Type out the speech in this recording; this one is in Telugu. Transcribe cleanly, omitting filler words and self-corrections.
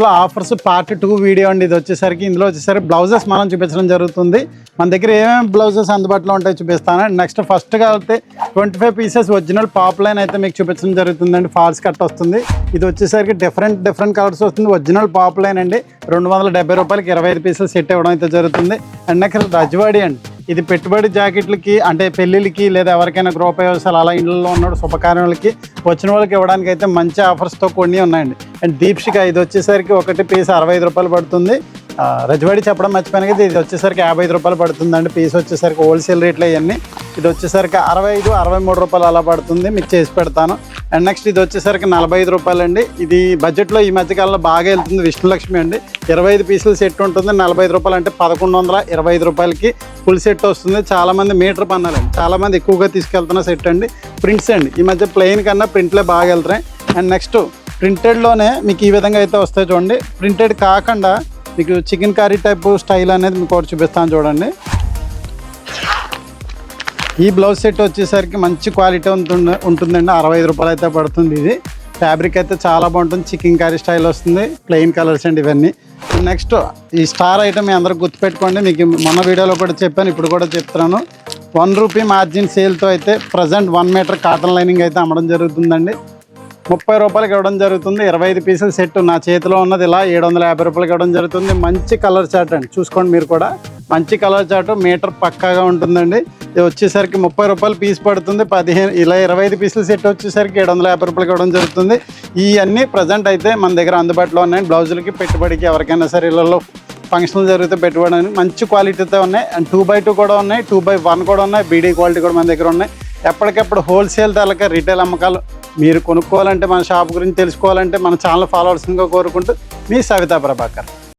ఆఫర్స్ పార్ట్ 2 వీడియో అండి. ఇది వచ్చేసరికి ఇందులో వచ్చేసరికి బ్లౌజెస్ మనం చూపించడం జరుగుతుంది. మన దగ్గర ఏమేమి బ్లౌజెస్ అందుబాటులో ఉంటాయో చూపిస్తాను. నెక్స్ట్ ఫస్ట్గా అయితే 25 పీసెస్ ఒరిజినల్ పాప్ లైన్ అయితే మీకు చూపించడం జరుగుతుందండి. ఫాల్స్ కట్ వస్తుంది. ఇది వచ్చేసరికి డిఫరెంట్ కలర్స్ వస్తుంది. ఒరిజినల్ పాప్ లైన్ అండి. 270 రూపాయలకి 25 పీసెస్ సెట్ ఇవ్వడం అయితే జరుగుతుంది. అండ్ నెక్స్ట్ రజ్వాడి అండి. ఇది పెట్టుబడి జాకెట్లకి అంటే పెళ్ళిళ్ళకి లేదా ఎవరికైనా గృహప్రవేశాలు అలా ఇళ్ళలో ఉన్న శుభకార్యాలకి వచ్చిన వాళ్ళకి ఇవ్వడానికి అయితే మంచి ఆఫర్స్తో కొన్ని ఉన్నాయండి. అండ్ దీప్షిక ఇది వచ్చేసరికి ఒకటి పీస్ 65 రూపాయలు పడుతుంది. రజ్వాడి చెప్పడం మర్చిపోయాను కదా, ఇది వచ్చేసరికి 55 రూపాయలు పడుతుందండి. పీస్ వచ్చేసరికి హోల్సేల్ రేట్లు అవన్నీ. ఇది వచ్చేసరికి 63 రూపాయలు అలా పడుతుంది. మీకు చేసి పెడతాను. అండ్ నెక్స్ట్ ఇది వచ్చేసరికి 45 రూపాయలు అండి. ఇది బడ్జెట్లో ఈ మధ్యకాలంలో బాగా వెళ్తుంది. విష్ణులక్ష్మి అండి. 25 పీసులు సెట్ ఉంటుంది. 45 రూపాయలు అంటే 1125 రూపాయలకి ఫుల్ సెట్ వస్తుంది. చాలామంది మీటర్ పన్నారండి, చాలామంది ఎక్కువగా తీసుకెళ్తున్న సెట్ అండి. ప్రింట్స్ అండి, ఈ మధ్య ప్లెయిన్ కన్నా ప్రింట్లే బాగా వెళ్తున్నాయి. అండ్ నెక్స్ట్ ప్రింటెడ్లోనే మీకు ఈ విధంగా అయితే వస్తాయి చూడండి. ప్రింటెడ్ కాకుండా మీకు చికెన్ కర్రీ టైప్ స్టైల్ అనేది మీకు ఒకటి చూపిస్తాను చూడండి. ఈ బ్లౌజ్ సెట్ వచ్చేసరికి మంచి క్వాలిటీ ఉంటుందండి. 65 రూపాయలు అయితే పడుతుంది. ఇది ఫ్యాబ్రిక్ అయితే చాలా బాగుంటుంది. చికెన్ కర్రీ స్టైల్ వస్తుంది. ప్లెయిన్ కలర్స్ అండి ఇవన్నీ. నెక్స్ట్ ఈ స్టార్ ఐటమ్ మీ అందరూ గుర్తుపెట్టుకోండి. మీకు మొన్న వీడియోలో కూడా చెప్పాను, ఇప్పుడు కూడా చెప్తున్నాను. 1 రూపీ మార్జిన్ సేల్తో అయితే ప్రజెంట్ 1 మీటర్ కాటన్ లైనింగ్ అయితే అమ్మడం జరుగుతుందండి. 30 రూపాయలకి ఇవ్వడం జరుగుతుంది. 25 పీసుల సెట్ నా చేతిలో ఉన్నది ఇలా 750 రూపాయలకి ఇవ్వడం జరుగుతుంది. మంచి కలర్ చార్ట్ అండి, చూసుకోండి మీరు కూడా. మంచి కలర్ చార్ట్, మీటర్ పక్కాగా ఉంటుందండి. ఇది వచ్చేసరికి 30 రూపాయలు పీస్ పడుతుంది. 25 పీసుల సెట్ వచ్చేసరికి 750 రూపాయలకి ఇవ్వడం జరుగుతుంది. ఇవన్నీ ప్రజెంట్ అయితే మన దగ్గర అందుబాటులో ఉన్నాయి. బ్లౌజులకి పెట్టుబడికి ఎవరికైనా సరే ఇళ్ళలో ఫంక్షన్లు జరిగితే పెట్టుబడి మంచి క్వాలిటీతో ఉన్నాయి. అండ్ 2x2 కూడా ఉన్నాయి, 2x1 కూడా ఉన్నాయి. బీడీ క్వాలిటీ కూడా మన దగ్గర ఉన్నాయి. ఎప్పటికప్పుడు హోల్సేల్ ధరలకి రిటైల్ అమ్మకాలు మీరు కొనుక్కోవాలంటే, మన షాప్ గురించి తెలుసుకోవాలంటే మన ఛానల్ ఫాలోవర్స్గా కోరుకుంటూ మీ సవితా ప్రభాకర్.